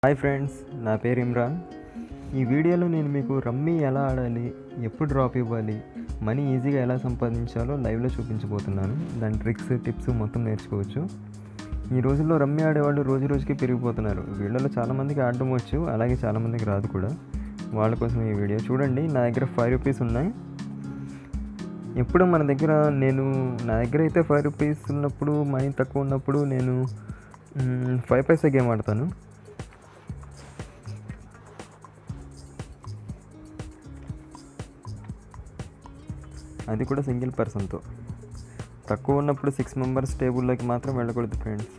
Hi friends, నా పేరు ఇమ్రాన్. ఈ వీడియోలో నేను మీకు రమ్మీ ఎలా ఆడాలి, ఎప్పుడు డ్రాప్ ఇవ్వాలి, మనీ ఈజీగా ఎలా సంపాదించాలో లైవ్లో చూపించబోతున్నాను. దాని ట్రిక్స్, టిప్స్ మొత్తం నేర్చుకోవచ్చు. ఈ రోజుల్లో రమ్మీ ఆడేవాళ్ళు రోజు రోజుకి పెరిగిపోతున్నారు. వీళ్ళలో చాలామందికి ఆడడం వచ్చు, అలాగే చాలామందికి రాదు కూడా. వాళ్ళ కోసం ఈ వీడియో చూడండి. నా దగ్గర 5 రూపీస్ ఉన్నాయి. ఎప్పుడు నా దగ్గర అయితే 5 రూపీస్ ఉన్నప్పుడు, మనీ తక్కువ ఉన్నప్పుడు నేను 5 పైసా గేమ్ ఆడతాను. అది కూడా సింగిల్ పర్సన్తో. తక్కువ ఉన్నప్పుడు 6 మెంబర్స్ టేబుల్లోకి మాత్రం వెళ్ళకూడదు ఫ్రెండ్స్.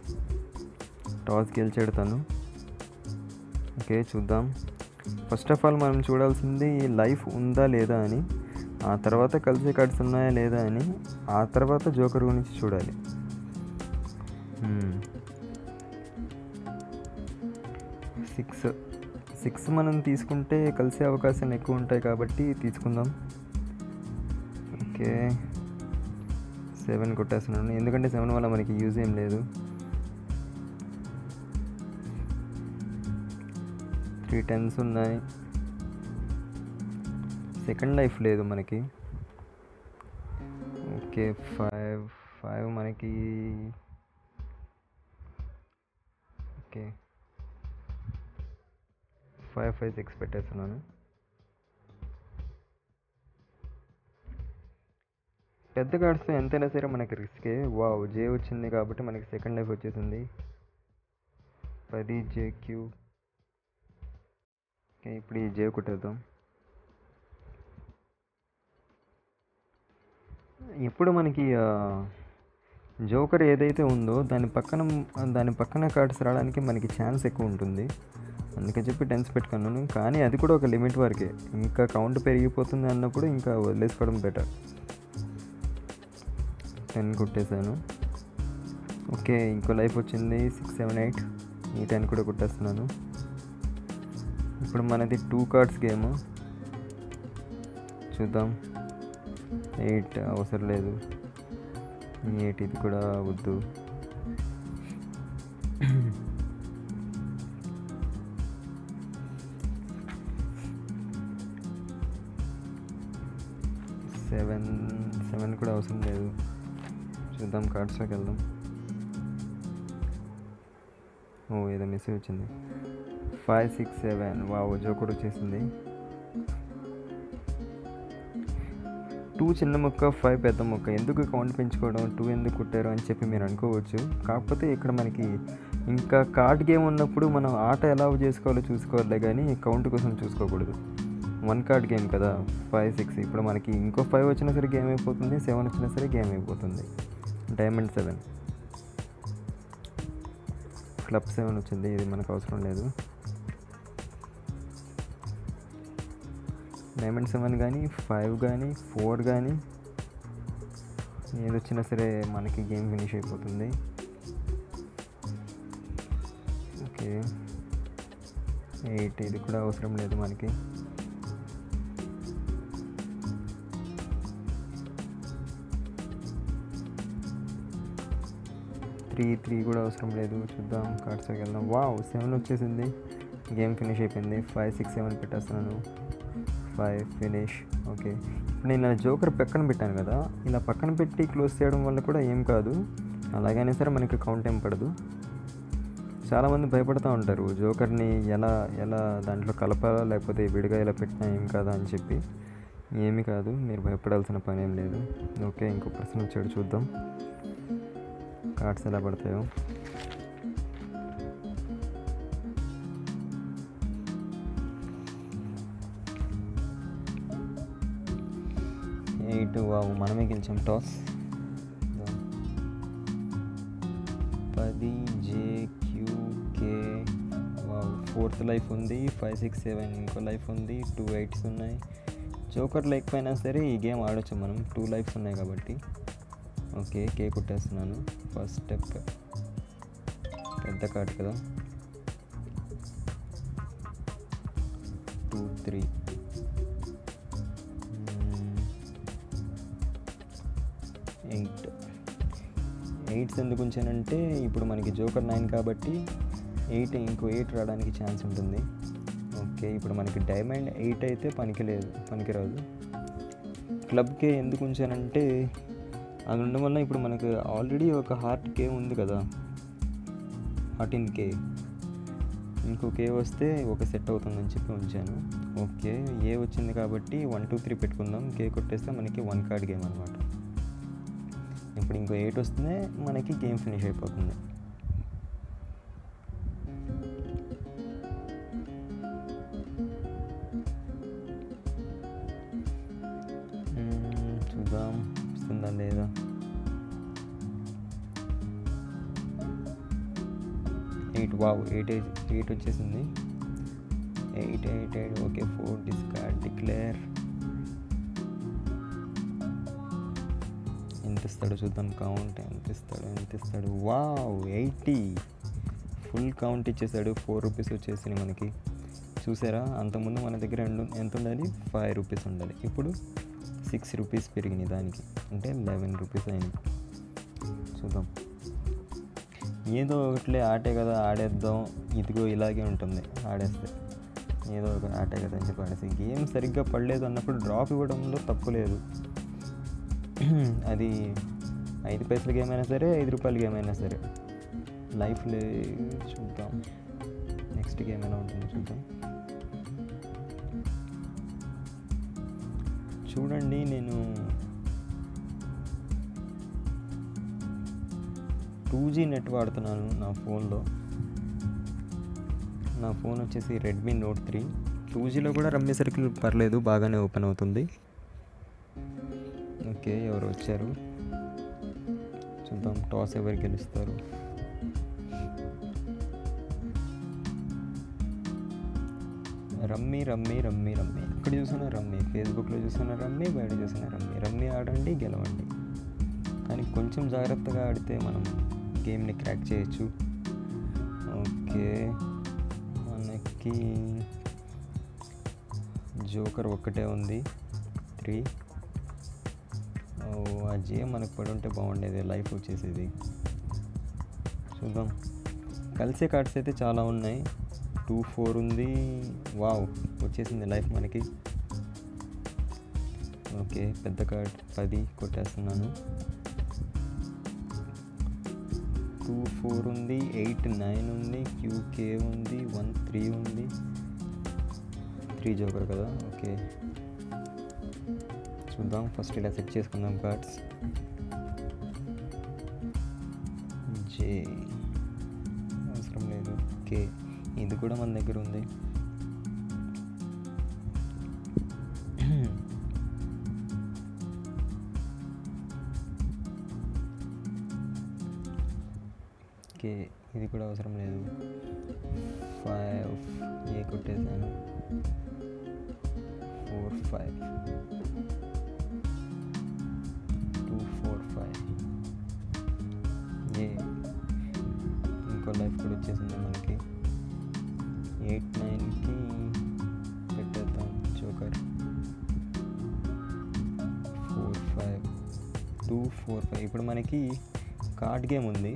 టాస్ గెలిచెడతాను. ఓకే, చూద్దాం. ఫస్ట్ ఆఫ్ ఆల్ మనం చూడాల్సింది లైఫ్ ఉందా లేదా అని, ఆ తర్వాత కలిసే కార్డ్స్ ఉన్నాయా లేదా అని, ఆ తర్వాత జోకర్ గురించి చూడాలి. 6 మనం తీసుకుంటే కలిసే అవకాశాలు ఎక్కువ ఉంటాయి కాబట్టి తీసుకుందాం. ఓకే, 7 కొట్టేస్తున్నాను, ఎందుకంటే 7 వల్ల మనకి యూజ్ ఏం లేదు. 3 10s ఉన్నాయి. సెకండ్ లైఫ్ లేదు మనకి. ఓకే, 5 మనకి. ఓకే, 5 5 6 పెట్టేస్తున్నాను. పెద్ద కార్డ్స్తో ఎంతైనా సరే మనకి రిస్కే. వావ్, జే వచ్చింది కాబట్టి మనకి సెకండ్ లైఫ్ వచ్చేసింది. 10 JQ. ఓకే, ఇప్పుడు ఈ జే కొట్టేద్దాం. ఇప్పుడు మనకి జోకర్ ఏదైతే ఉందో దాని పక్కన కార్డ్స్ రావడానికి మనకి ఛాన్స్ ఎక్కువ ఉంటుంది. అందుకని చెప్పి 10s పెట్టుకున్నాను. కానీ అది కూడా ఒక లిమిట్ వరకే. ఇంకా కౌంట్ పెరిగిపోతుంది అన్నప్పుడు ఇంకా వదిలేసుకోవడం బెటర్. 10 కొట్టేశాను. ఓకే, ఇంకో లైఫ్ వచ్చింది. 6 7 8. ఈ 10 కూడా కొట్టేస్తున్నాను. ఇప్పుడు మనది 2 కార్డ్స్ గేమ్. చూద్దాం. 8 అవసరం లేదు. 8 ఇది కూడా వద్దు. సెవెన్ కూడా అవసరం లేదు. చూద్దాం, కార్డ్స్లోకి వెళ్దాం. ఏదో మెసేజ్ వచ్చింది. 5 6 7. వావ్, జోకర్ వచ్చేసింది. 2 చిన్న ముక్క, 5 పెద్ద ముక్క. ఎందుకు కౌంట్ పెంచుకోవడం, 2 ఎందుకు కుట్టారు అని చెప్పి మీరు అనుకోవచ్చు. కాకపోతే ఇక్కడ మనకి ఇంకా కార్డ్ గేమ్ ఉన్నప్పుడు మనం ఆట ఎలా చేసుకోవాలో చూసుకోవాలి, కానీ కౌంట్ కోసం చూసుకోకూడదు. 1 కార్డ్ గేమ్ కదా. 5 6. ఇప్పుడు మనకి ఇంకో 5 వచ్చినా సరే గేమ్ అయిపోతుంది, 7 వచ్చినా సరే గేమ్ అయిపోతుంది. డైమండ్ 7, క్లబ్ 7 వచ్చింది. ఇది మనకు అవసరం లేదు. డైమండ్ 7 కానీ 5 కానీ 4 కానీ ఏది వచ్చినా సరే మనకి గేమ్ ఫినిష్ అయిపోతుంది. ఓకే, 8. ఇది కూడా అవసరం లేదు మనకి. 3 కూడా అవసరం లేదు. చూద్దాం, కార్డ్స్కి వెళ్దాం. వావ్, 7 వచ్చేసింది. గేమ్ ఫినిష్ అయిపోయింది. 5 6 7 పెట్టేస్తున్నాను. 5 ఫినిష్. ఓకే, ఇప్పుడు నేను జోకర్ పక్కన పెట్టాను కదా, ఇలా పక్కన పెట్టి క్లోజ్ చేయడం వల్ల కూడా ఏం కాదు. అలాగైనా సరే మనకి కౌంట్ ఏం పడదు. చాలామంది భయపడుతూ ఉంటారు జోకర్ని ఎలా దాంట్లో కలపాలా, లేకపోతే విడిగా ఇలా పెట్టినా ఏం కాదా అని చెప్పి. ఏమీ కాదు, మీరు భయపడాల్సిన పని ఏం లేదు. ఓకే, ఇంకో పర్సన్ వచ్చాడు, చూద్దాం కార్డ్స్ ఎలా పడతాయో. వావ్, మనమే గెలిచాం toss. 10 JQK. Wow, 4th life ఉంది. 5 6 7 ఇంకో లైఫ్ ఉంది. 2 8s ఉన్నాయి. జోకర్ లేకపోయినా సరే ఈ గేమ్ ఆడొచ్చు మనం, 2 లైఫ్స్ ఉన్నాయి కాబట్టి. ఓకే, కేక్ కొట్టేస్తున్నాను. ఫస్ట్ స్టెప్ పెద్ద కార్డ్ కదా. 2 3. 8 ఎందుకు ఉంచానంటే ఇప్పుడు మనకి జోకర్ 9 కాబట్టి 8 ఇంకో 8 రావడానికి ఛాన్స్ ఉంటుంది. ఓకే, ఇప్పుడు మనకి డైమండ్ 8 అయితే పనికిరాదు. క్లబ్కే ఎందుకు ఉంచానంటే అది ఉండడం వల్ల ఇప్పుడు మనకు ఆల్రెడీ ఒక హార్ట్ కే ఉంది కదా, హార్ట్ ఇన్ కే, ఇంకో కే వస్తే ఒక సెట్ అవుతుందని చెప్పి ఉంచాను. ఓకే, ఏ వచ్చింది కాబట్టి 1 2 3 పెట్టుకుందాం. కే కొట్టేస్తే మనకి 1 కార్డ్ గేమ్ అనమాట. ఇప్పుడు ఇంకో 8 వస్తే మనకి గేమ్ ఫినిష్ అయిపోతుంది. చూద్దాం వస్తుందా లేదా. 8 వావ్, 8 వచ్చేసింది. 8 ఓకే. 4 discard, declare. ఎంత ఇస్తాడో చూద్దాం. కౌంట్ ఎంత ఇస్తాడు. వావ్, 80 ఫుల్ కౌంట్ ఇచ్చేసాడు. 4 రూపీస్ వచ్చేసినాయి మనకి. చూసారా, అంతకుముందు మన దగ్గర ఎంత ఉండాలి, 5 రూపీస్ ఉండాలి. ఇప్పుడు 6 రూపీస్ పెరిగినాయి దానికి, అంటే 11 రూపీస్ అయినాయి. చూద్దాం, ఏదో ఒకట్లే, ఆటే కదా ఆడేద్దాం. ఇదిగో ఇలాగే ఉంటుంది ఆడేస్తే, ఏదో ఒక ఆటే కదా అని చెప్పి ఆడేస్తే. గేమ్ సరిగ్గా పడలేదు అన్నప్పుడు డ్రాప్ ఇవ్వడంలో తప్పు లేదు. అది 5 పైసల గేమ్ అయినా సరే, 5 రూపాయల గేమ్ అయినా సరే. లైఫ్లో చూద్దాం నెక్స్ట్ గేమ్ ఎలా ఉంటుందో చూద్దాం. చూడండి, నేను 2G నెట్ వాడుతున్నాను నా ఫోన్లో. నా ఫోన్ వచ్చేసి రెడ్మీ నోట్ 3. 2Gలో కూడా రమ్మీ సర్కిల్ పర్లేదు, బాగానే ఓపెన్ అవుతుంది. ఓకే, ఎవరు వచ్చారు చూద్దాం. టాస్ ఎవరు గెలుస్తారు. రమ్మీ ఎక్కడ చూసినా రమ్మీ, ఫేస్బుక్లో చూసినా రమ్మీ, బయట చూసినా రమ్మీ ఆడండి, గెలవండి. కానీ కొంచెం జాగ్రత్తగా ఆడితే మనం గేమ్ని క్రాక్ చేయొచ్చు. ఓకే, మనకి జోకర్ ఒక్కటే ఉంది, 3. ఆ జే మనకు పడి ఉంటే బాగుండేది, లైఫ్ వచ్చేసేది. చూద్దాం. కలిసే కార్డ్స్ అయితే చాలా ఉన్నాయి. 2 4 ఉంది. వావ్, వచ్చేసింది లైఫ్ మనకి. ఓకే, పెద్ద కార్డ్ 10 కొట్టేస్తున్నాను. 2 4 ఉంది, 8 9 ఉంది, QK ఉంది, 1 3 ఉంది. 3 జోకర్ కదా. ఓకే, చూద్దాం. ఫస్ట్ ఇలా సెట్ చేసుకుందాం కార్డ్స్. జే అవసరం లేదు. కే, ఇది కూడా మన దగ్గర ఉంది. ఓకే, ఇది కూడా అవసరం లేదు. 5 ఏ కొట్టేసాను. 4 5 2 4 5 ఏ. ఇంకో లైఫ్ కూడా వచ్చేసింది మనకి. 8 9కి పెట్టేద్దాం జోకర్. 4 5 2 4 5. ఇప్పుడు మనకి కార్డ్ గేమ్ ఉంది.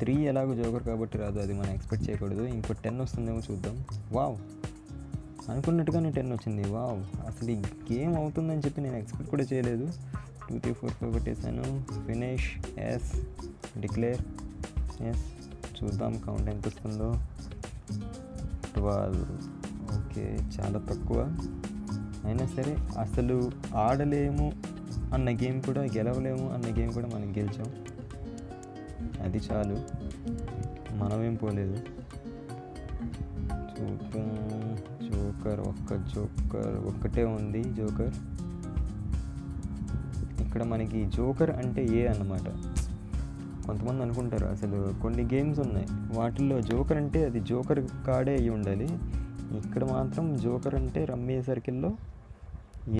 3 ఎలాగో జోకర్ కాబట్టి రాదు, అది మనం ఎక్స్పెక్ట్ చేయకూడదు. ఇంకో 10 వస్తుందేమో చూద్దాం. వావ్, అనుకున్నట్టుగానే 10 వచ్చింది. వావ్, అసలు ఈ గేమ్ అవుతుందని చెప్పి నేను ఎక్స్పెక్ట్ కూడా చేయలేదు. 2 3 4 5 కొట్టేసాను. Finish, yes. Declare, yes. చూద్దాం కౌంట్ ఎంత వస్తుందో. 12. ఓకే, చాలా తక్కువ. అయినా సరే, అసలు ఆడలేము అన్న గేమ్ కూడా, గెలవలేము అన్న గేమ్ కూడా మనం గెలిచాం. అది చాలు, మనమేం పోలేదు. చూద్దాం. జోకర్ ఒక్కటే ఉంది. జోకర్ ఇక్కడ మనకి జోకర్ అంటే ఏ అన్నమాట. కొంతమంది అనుకుంటారు అసలు కొన్ని గేమ్స్ ఉన్నాయి వాటిల్లో జోకర్ అంటే అది జోకర్ కార్డే అయ్యి ఉండాలి. ఇక్కడ మాత్రం జోకర్ అంటే రమ్మీ సర్కిల్లో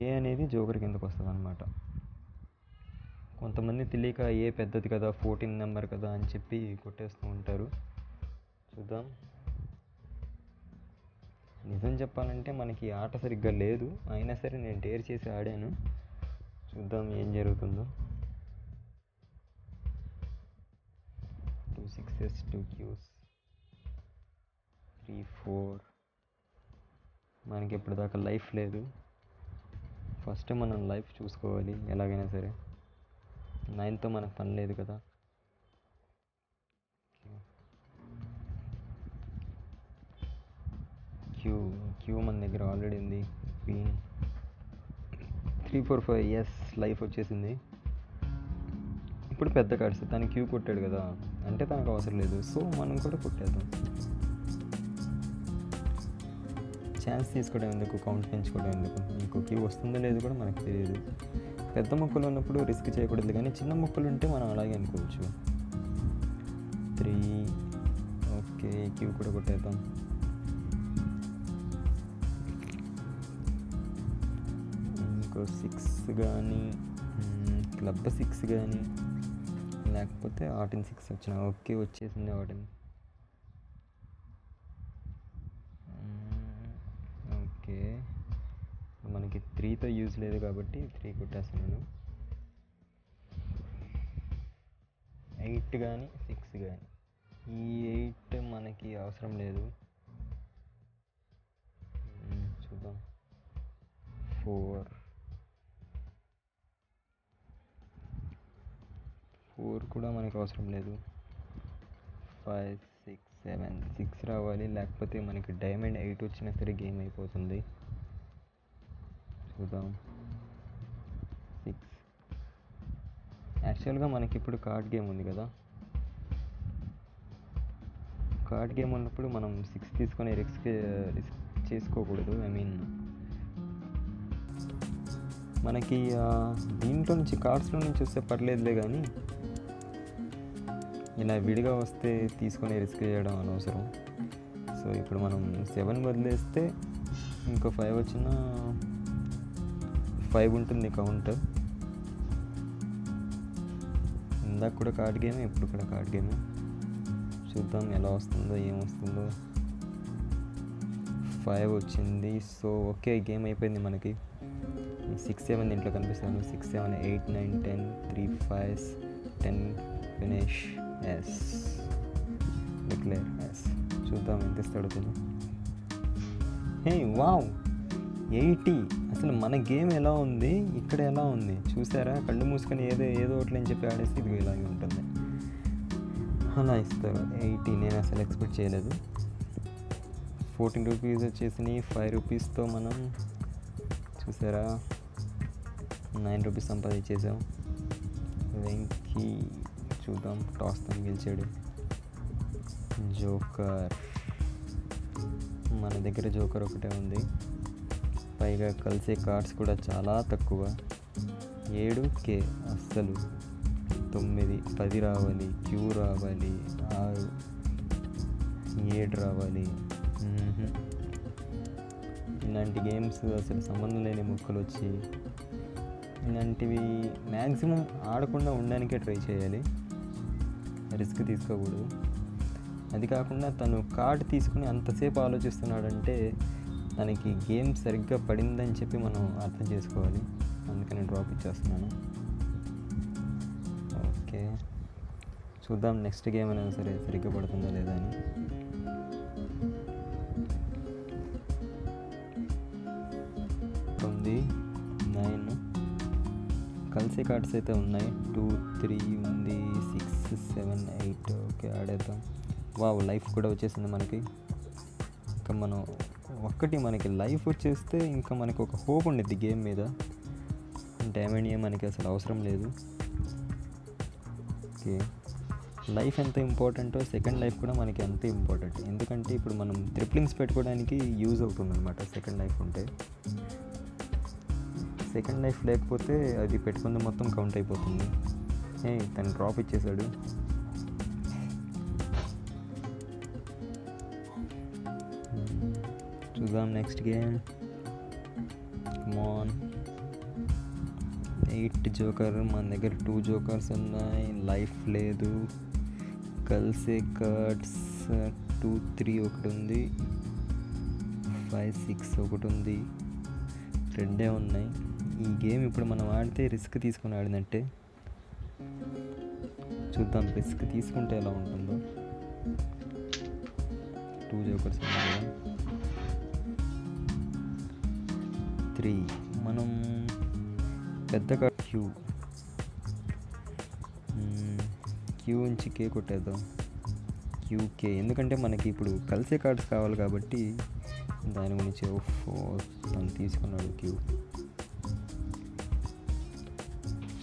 ఏ అనేది జోకర్ కిందకు వస్తుంది అన్నమాట. కొంతమంది తెలియక ఏ పెద్దది కదా, 14 నెంబర్ కదా అని చెప్పి కొట్టేస్తూ ఉంటారు. చూద్దాం. నిజం చెప్పాలంటే మనకి ఆట సరిగ్గా లేదు, అయినా సరే నేను డేర్ చేసి ఆడాను. చూద్దాం ఏం జరుగుతుందో. 2 6s 2 Qs. 3 4. మనకి ఇప్పటిదాకా లైఫ్ లేదు. ఫస్ట్ మనం లైఫ్ చూసుకోవాలి ఎలాగైనా సరే. 9తో మనకు పని లేదు కదా. క్యూ మన దగ్గర ఆల్రెడీ ఉంది. క్వీన్ 3 4 5. ఎస్, లైఫ్ వచ్చేసింది. ఇప్పుడు పెద్ద కార్డ్స్ తను క్యూ కొట్టాడు కదా, అంటే తనకు అవసరం లేదు. సో మనం కూడా కొట్టేద్దాం. ఛాన్స్ తీసుకోవడం ఎందుకు, కౌంట్ పెంచుకోవడం ఎందుకు. ఇంకో క్యూ వస్తుందో లేదో కూడా మనకు తెలియదు. పెద్ద మొక్కలు ఉన్నప్పుడు రిస్క్ చేయకూడదు, కానీ చిన్న మొక్కలు ఉంటే మనం అలాగే అనుకోవచ్చు. 3. ఓకే, క్యూ కూడా కొట్టేద్దాం. ఇంకో 6 కానీ, క్లబ్ 6 కానీ, లేకపోతే ఆటిన్ 6 వచ్చిన. ఓకే, వచ్చేసింది ఆటిన్. ఓకే, మనకి 3తో యూజ్ లేదు కాబట్టి 3 కొట్టేస్తున్నాను. 8 కానీ 6 కానీ. ఈ 8 మనకి అవసరం లేదు. చూద్దాం. 4 కూడా మనకు అవసరం లేదు. 5 6 7. 6 రావాలి, లేకపోతే మనకి డైమండ్ 8 వచ్చినా సరే గేమ్ అయిపోతుంది. చూద్దాం. 6. యాక్చువల్గా మనకి ఇప్పుడు కార్డ్ గేమ్ ఉంది కదా. కార్డ్ గేమ్ ఉన్నప్పుడు మనం 6 తీసుకొని రిస్క్ చేసుకోకూడదు. ఐ మీన్ మనకి దీంట్లో నుంచి కార్డ్స్లో నుంచి వస్తే పర్లేదులే, కానీ ఇలా విడిగా వస్తే తీసుకొని రిస్క్ చేయడం అనవసరం. సో ఇప్పుడు మనం 7 వదిలేస్తే ఇంకో 5 వచ్చినా 5 ఉంటుంది కౌంట్. ఇందాక కూడా కార్డ్ గేమే, ఇప్పుడు కూడా కార్డ్ గేమే. చూద్దాం ఎలా వస్తుందో ఏమొస్తుందో. 5 వచ్చింది. సో ఓకే, గేమ్ అయిపోయింది మనకి. 6 7 దీంట్లో కనిపిస్తాను. 6 7 8 9 10 3 5 10 ఫినిష్. Yes, declare. ఎస్, చూద్దాం ఎంత ఇస్తాడో తెలియదు. హే వావ్, 80. అసలు మన గేమ్ ఎలా ఉంది, ఇక్కడ ఎలా ఉంది చూసారా? కళ్ళు మూసుకొని ఏదో ఒకటి అని చెప్పి ఆడేసి ఇది ఇలాగే ఉంటుంది. అలా ఇస్తారు 80. నేను అసలు ఎక్స్పెక్ట్ చేయలేదు. 14 రూపీస్ వచ్చేసి 5 రూపీస్తో మనం చూసారా 9 రూపీస్ సంపాదించేసాం. వెంకీ చూద్దాం, టాస్ తను గెలిచాడు. జోకర్, మన దగ్గర జోకర్ ఒకటే ఉంది. పైగా కలిసే కార్డ్స్ కూడా చాలా తక్కువ. 7K అస్సలు. 9 10 రావాలి, క్యూ రావాలి, 6 7 రావాలి. ఇలాంటి గేమ్స్ అసలు సంబంధం లేని ముక్కలు వచ్చి ఇలాంటివి మ్యాక్సిమం ఆడకుండా ఉండడానికే ట్రై చేయాలి, రిస్క్ తీసుకోకూడదు. అది కాకుండా తను కార్డ్ తీసుకుని అంతసేపు ఆలోచిస్తున్నాడంటే తనకి గేమ్ సరిగ్గా పడిందని చెప్పి మనం అర్థం చేసుకోవాలి. అందుకని డ్రాప్ ఇచ్చేస్తున్నాను. ఓకే, చూద్దాం నెక్స్ట్ గేమ్ అయినా సరే సరిగ్గా పడుతుందా లేదా అని. ఉంది 9 కలిసే కార్డ్స్ అయితే ఉన్నాయి. 2 3 ఉంది, 6 7 8. ఓకే, ఆడేద్దాం. వావ్, లైఫ్ కూడా వచ్చేసింది మనకి. ఇంకా మనం మనకి లైఫ్ వచ్చేస్తే ఇంకా మనకి ఒక హోప్ ఉండిద్ది గేమ్ మీద. డైమండ్ మనకి అసలు అవసరం లేదు. ఓకే, లైఫ్ ఎంత ఇంపార్టెంటో సెకండ్ లైఫ్ కూడా మనకి అంతే ఇంపార్టెంట్. ఎందుకంటే ఇప్పుడు మనం ట్రిప్లింగ్స్ పెట్టుకోవడానికి యూజ్ అవుతుంది అనమాట సెకండ్ లైఫ్ ఉంటే. సెకండ్ లైఫ్ లేకపోతే అది పెట్టుకుంది మొత్తం కౌంట్ అయిపోతుంది. తను డ్రాప్ ఇచ్చేసాడు. చూద్దాం నెక్స్ట్ గేమ్. కమాన్. 8 జోకర్, మన దగ్గర 2 జోకర్స్ ఉన్నాయి. లైఫ్ లేదు. కలిసే కార్డ్స్ 2 3 ఒకటి ఉంది, 5 6 ఒకటి ఉంది, 2 ఉన్నాయి. ఈ గేమ్ ఇప్పుడు మనం ఆడితే రిస్క్ తీసుకుని ఆడినట్టే. చూద్దాం రిస్క్ తీసుకుంటే ఎలా ఉంటుందో. 2 2 జోకర్స్ ఉన్నాయి కదా, 3. మనం పెద్ద కార్డ్ క్యూ నుంచి కే కొట్టేద్దాం. క్యూకే, ఎందుకంటే మనకి ఇప్పుడు కలిసే కార్డ్స్ కావాలి కాబట్టి దాని గురించి తను తీసుకున్నాడు క్యూ.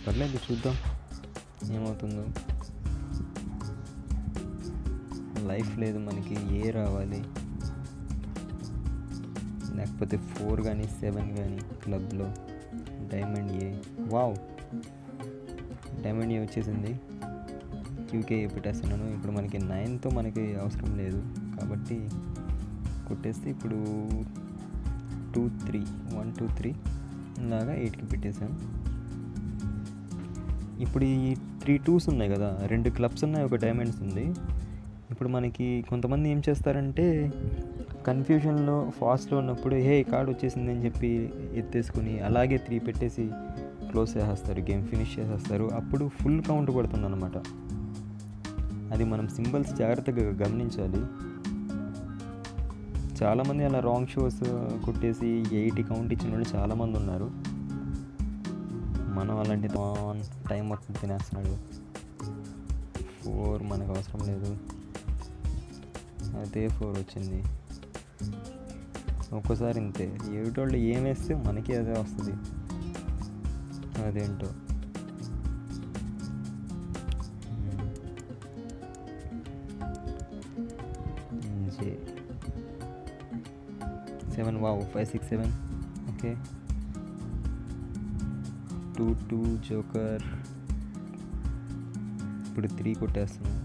పర్లేదు, చూద్దాం ఏమవుతుందో. లైఫ్ లేదు మనకి, ఏ రావాలి, లేకపోతే 4 కానీ 7 కానీ క్లబ్లో. డైమండ్ ఏ, వావ్, డైమండ్ ఏ వచ్చేసింది. క్యూకే పెట్టేస్తున్నాను. ఇప్పుడు మనకి 9తో మనకి అవసరం లేదు కాబట్టి కొట్టేస్తే ఇప్పుడు 2 3 1 2 3 లాగా 8కి పెట్టేశాను. ఇప్పుడు ఈ 3 2s ఉన్నాయి కదా, 2 క్లబ్స్ ఉన్నాయి, ఒక డైమండ్స్ ఉంది. ఇప్పుడు మనకి కొంతమంది ఏం చేస్తారంటే కన్ఫ్యూజన్లో ఫాస్ట్లో ఉన్నప్పుడు హే కార్డ్ వచ్చేసింది అని చెప్పి ఎత్తేసుకుని అలాగే 3 పెట్టేసి క్లోజ్ చేసేస్తారు, గేమ్ ఫినిష్ చేసేస్తారు. అప్పుడు ఫుల్ కౌంట్ పడుతుంది అన్నమాట. అది మనం సింబల్స్ జాగ్రత్తగా గమనించాలి. చాలామంది అలా రాంగ్ షోస్ కొట్టేసి 8 కౌంట్ ఇచ్చిన వాళ్ళు చాలామంది ఉన్నారు. మనం అలాంటి టైం మొత్తం తినేస్తున్నాడు. 4 మనకు అవసరం లేదు, అదే 4 వచ్చింది. ఒక్కోసారి ఇంతే, ఏటోళ్ళు ఏం వేస్తే మనకి అదే వస్తుంది, అదేంటో. జే 7, వావ్, 5 6 7, ఓకే. 2 2 జోకర్, ఇప్పుడు 3 కొట్టేస్తున్నాను.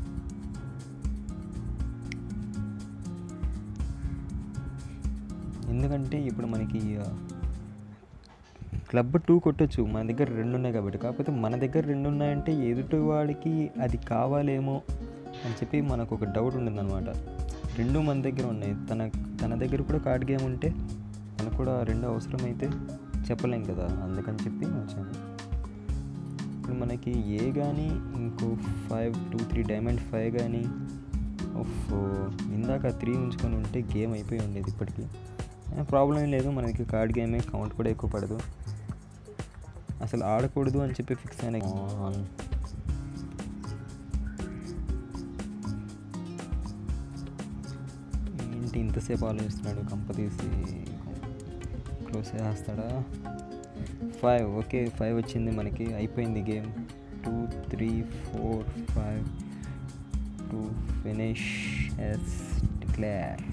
ఎందుకంటే ఇప్పుడు మనకి క్లబ్ 2 కొట్టచ్చు, మన దగ్గర 2 ఉన్నాయి కాబట్టి. కాకపోతే మన దగ్గర 2 ఉన్నాయంటే ఎదుటి వాడికి అది కావాలేమో అని చెప్పి మనకు ఒక డౌట్ ఉంటుందన్నమాట. 2 మన దగ్గర ఉన్నాయి, తన దగ్గర కూడా కార్డ్ గేమ్ ఉంటే మనకు కూడా 2 అవసరమైతే చెప్పలేం కదా, అందుకని చెప్పి వచ్చాను. ఇప్పుడు మనకి ఏ కానీ ఇంకో 5 2 3 డైమండ్ 5 కానీ ఇందాక 3 ఉంచుకొని ఉంటే గేమ్ అయిపోయి ఉండేది. ఇప్పటికీ ప్రాబ్లం ఏం లేదు, మనకి కార్డ్ గేమే, కౌంట్ కూడా ఎక్కువ పడదు. అసలు ఆడకూడదు అని చెప్పి ఫిక్స్ అయిన. ఏంటి ఇంతసేపు ఆలోచిస్తున్నాడు, కంప తీసి క్లోజ్ చేస్తాడా. 5, ఓకే, 5 వచ్చింది మనకి, అయిపోయింది గేమ్. 2 3 4 5 2 finish yes declare.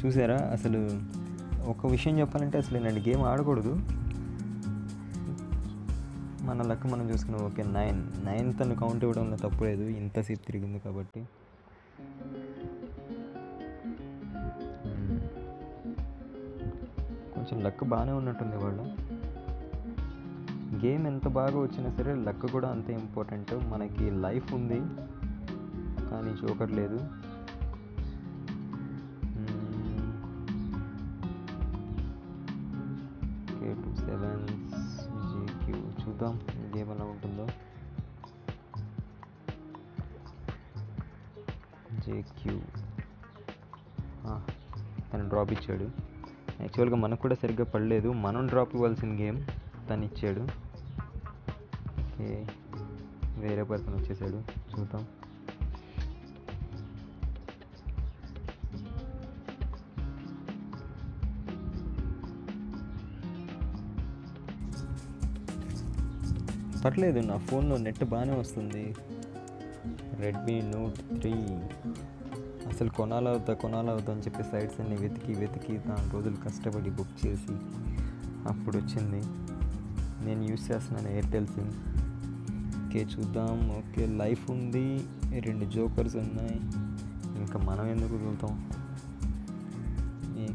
చూసారా, అసలు ఒక విషయం చెప్పాలంటే అసలు నేను గేమ్ ఆడకూడదు, మన లక్ మనం చూసుకున్నాం. ఓకే, 9 తను కౌంట్ ఇవ్వడంలో తప్పు లేదు, ఇంతసేపు తిరిగింది కాబట్టి. కొంచెం లక్ బాగానే ఉన్నట్టుంది వాళ్ళు. గేమ్ ఎంత బాగా వచ్చినా సరే లక్ కూడా అంతే ఇంపార్టెంట్. మనకి లైఫ్ ఉంది కానీ జోకర్ లేదు. K2 7 GQ, చూద్దాం గేమ్ ఎలా ఉంటుందో. JQ తను డ్రాప్ ఇచ్చాడు. యాక్చువల్గా మనకు కూడా సరిగ్గా పడలేదు, మనం డ్రాప్ ఇవ్వాల్సిన గేమ్ తను ఇచ్చాడు. ఓకే, వేరే పర్సన్ వచ్చేసాడు, చూద్దాం. పర్లేదు, నా ఫోన్లో నెట్ బాగానే వస్తుంది. రెడ్మీ నోట్ 3 అసలు కొనాలా వద్దా అని చెప్పి సైట్స్ అన్ని వెతికి 4 రోజులు కష్టపడి బుక్ చేసి అప్పుడు వచ్చింది. నేను యూస్ చేస్తున్నాను ఎయిర్టెల్ సిమ్. ఓకే, చూద్దాం. ఓకే, లైఫ్ ఉంది, 2 జోకర్స్ ఉన్నాయి, ఇంకా మనం ఎందుకు వదులుతాం.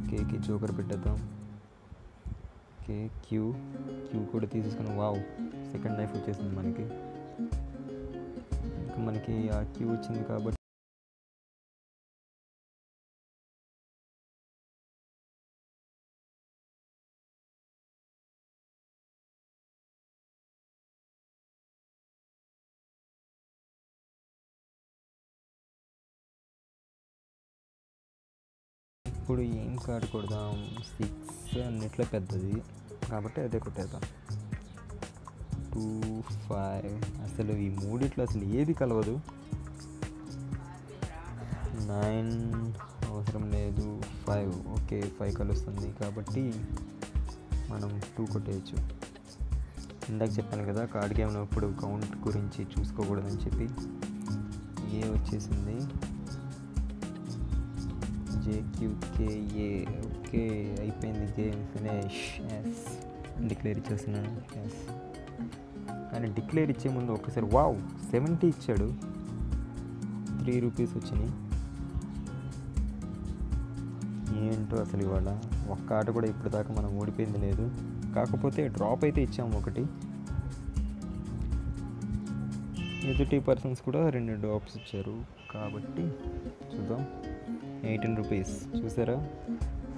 కేకి జోకర్ పెట్టేద్దాం. ఓకే, క్యూ కూడా తీసేసుకుని, వావ్, సెకండ్ లైఫ్ వచ్చేసింది మనకి. ఇంకా మనకి ఆ క్యూ వచ్చింది కాబట్టి ఇప్పుడు ఏం కార్డు కొడదాం? 6 అన్నిట్లో పెద్దది కాబట్టి అదే కొట్టేద్దాం. 2 5 అసలు ఈ మూడిట్లో అసలు ఏది కలవదు. 9 అవసరం లేదు. 5 ఓకే, 5 కలుస్తుంది కాబట్టి మనం 2 కొట్టేయచ్చు. ఇందాక చెప్పాను కదా కార్డ్ గేమ్లో ఇప్పుడు కౌంట్ గురించి చూసుకోకూడదని చెప్పి. ఏ వచ్చేసింది, JQKA. ఓకే, అయిపోయింది గేమ్ ఫినిష్. ఎస్, డిక్లేర్ ఇచ్చేస్తున్నాను. ఎస్, కానీ డిక్లేర్ ఇచ్చే ముందు ఒకసారి వావ్ 70 ఇచ్చాడు. 3 రూపీస్ వచ్చినాయి. ఏంటో అసలు ఇవాళ ఒక్క ఆట కూడా ఇప్పుడు దాకా మనం ఓడిపోయింది లేదు. కాకపోతే డ్రాప్ అయితే ఇచ్చాము ఒకటి. ఎదుటి పర్సన్స్ కూడా 2 డ్రాప్స్ ఇచ్చారు కాబట్టి చూద్దాం. 18 రూపీస్ చూసారా,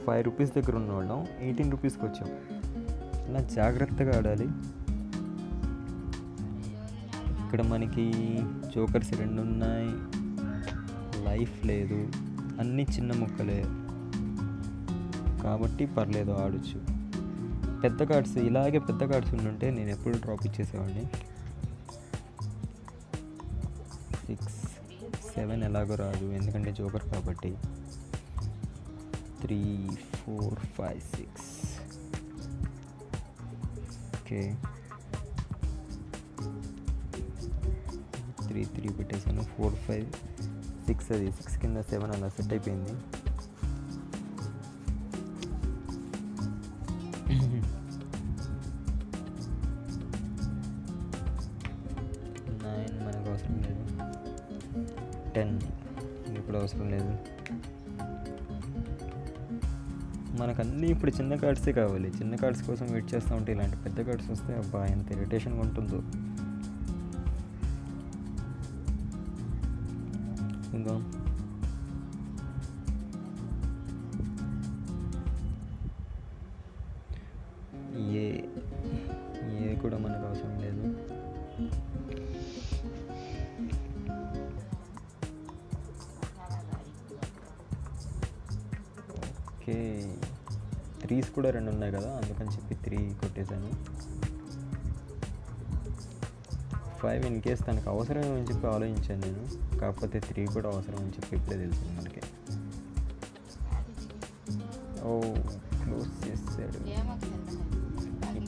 5 రూపీస్ దగ్గర ఉన్న వాళ్ళం 18 రూపీస్కి వచ్చాం. అలా జాగ్రత్తగా ఆడాలి. ఇక్కడ మనకి జోకర్స్ 2 ఉన్నాయి, లైఫ్ లేదు, అన్నీ చిన్న ముక్కలే కాబట్టి పర్లేదు, ఆడొచ్చు. పెద్ద కార్డ్స్ ఇలాగే పెద్ద కార్డ్స్ ఉండుంటే నేను ఎప్పుడు డ్రాప్ ఇచ్చేసేవాడిని. 6 7 ఎలాగో రాదు ఎందుకంటే జోకర్ కాబట్టి. 3 4 5 6 ఓకే, 3 3 పెట్టేసాను. 4 5 6 అది 6 కింద 7 అలా సెట్ అయిపోయింది. మనకు అవసరం లేదు. 10 ఇప్పుడు అవసరం లేదు. మనకు అన్నీ ఇప్పుడు చిన్న కార్డ్సే కావాలి. చిన్న కార్డ్స్ కోసం వెయిట్ చేస్తూ ఉంటే ఇలాంటి పెద్ద కార్డ్స్ వస్తే అబ్బా ఎంత ఇరిటేషన్గా ఉంటుందో. ఇంకా ఏ కూడా మనకు అవసరం లేదు. ఓకే, 3s కూడా 2 ఉన్నాయి కదా అందుకని చెప్పి 3 కొట్టేశాను. 5 ఇన్ కేస్ తనకు అవసరం అని చెప్పి ఆలోచించాను నేను, కాకపోతే 3 కూడా అవసరం అని చెప్పి ఇప్పుడే తెలిసింది మనకి. ఓ క్లోజ్ చేసాడు.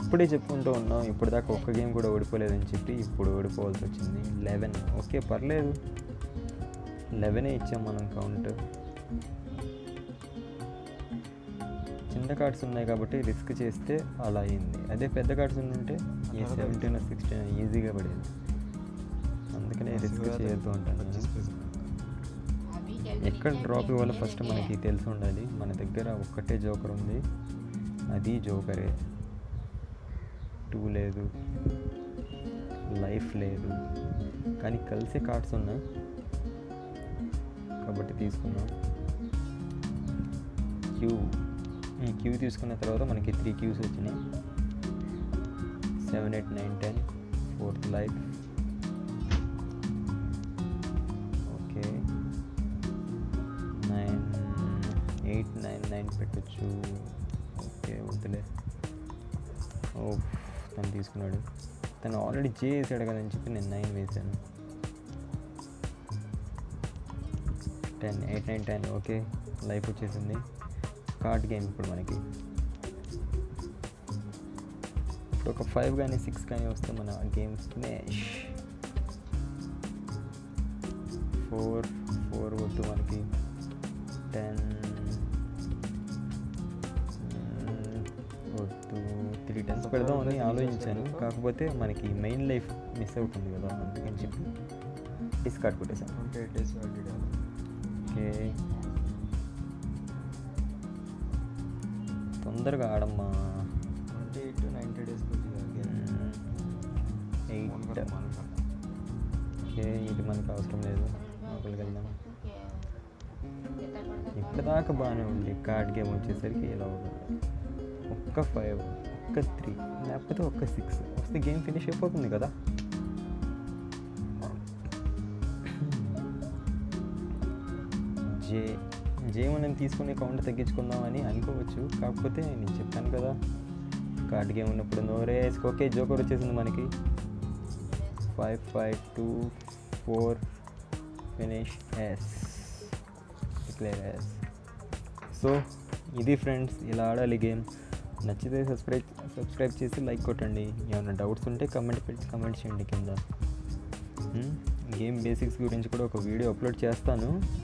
ఇప్పుడే చెప్పుకుంటూ ఉన్నాం ఇప్పటిదాకా ఒక్క గేమ్ కూడా ఓడిపోలేదని చెప్పి ఇప్పుడు ఓడిపోవాల్సి వచ్చింది. 11 ఓకే పర్లేదు, 11 ఇచ్చాం మనం కౌంట్. చిన్న కార్డ్స్ ఉన్నాయి కాబట్టి రిస్క్ చేస్తే అలా అయింది. అదే పెద్ద కార్డ్స్ ఉంటే ఈ 17 16 ఈజీగా పడేది. అందుకనే రిస్క్ చేయొద్దు అంటాను నేను. ఎక్కడ డ్రాప్ ఇవ్వాలో ఫస్ట్ మనకి తెలిసి ఉండాలి. మన దగ్గర ఒక్కటే జోకర్ ఉంది, అది జోకరే. 2 లేదు, లైఫ్ లేదు, కానీ కలిసే కార్డ్స్ ఉన్నాయి కాబట్టి తీసుకున్నాం. క్యూ తీసుకున్న తర్వాత మనకి 3 క్యూస్ వచ్చినాయి. 7 8 9 10 4th లైఫ్. ఓకే 9 8 9 9 పెట్టచ్చు. ఓకే వద్దులే. ఓ తను తీసుకున్నాడు. తను ఆల్రెడీ జే వేసాడు కదని చెప్పి నేను 9 వేసాను. 10 8 9 10 ఓకే లైఫ్ వచ్చేసింది. కార్డ్ గేమ్ ఇప్పుడు మనకి. ఇప్పుడు ఒక 5 కానీ 6 కానీ వస్తే మన గేమ్ ఫినిష్. 4 వద్దు మనకి. 10 వద్దు. 3 10s పెడదాం అని ఆలోచించాను, కాకపోతే మనకి మెయిన్ లైఫ్ మిస్ అవుతుంది కదా అందుకని చెప్పి డిస్కార్డ్ కొట్టేసాను. ఓకే తొందరగా ఆడమ్మా. 28 to 90 days 8 ఓకే ఇది మనకు అవసరం లేదు. లోపలికి వెళ్దాం. ఇప్పటిదాకా బాగానే ఉంది. కార్డ్ గేమ్ వచ్చేసరికి ఇలా అవుతుంది. ఒక్క 5 ఒక్క 3 లేకపోతే ఒక్క 6 వస్తే గేమ్ ఫినిష్ అయిపోతుంది కదా. జే జేమ్ అనేది తీసుకుని కౌంట్ తగ్గించుకుందామని అనుకోవచ్చు. కాకపోతే నేను చెప్పాను కదా, కార్డ్ గేమ్ ఉన్నప్పుడు నో రేస్. ఓకే, జోకర్ వచ్చేసింది మనకి. 5 5 2 4 ఫినిష్ ఎస్, డిక్లేర్ ఎస్. సో ఇది ఫ్రెండ్స్, ఇలా ఆడాలి గేమ్. నచ్చితే సబ్స్క్రైబ్ చేసి లైక్ కొట్టండి. ఏమైనా డౌట్స్ ఉంటే కమెంట్ చేయండి కింద. గేమ్ బేసిక్స్ గురించి కూడా ఒక వీడియో అప్లోడ్ చేస్తాను.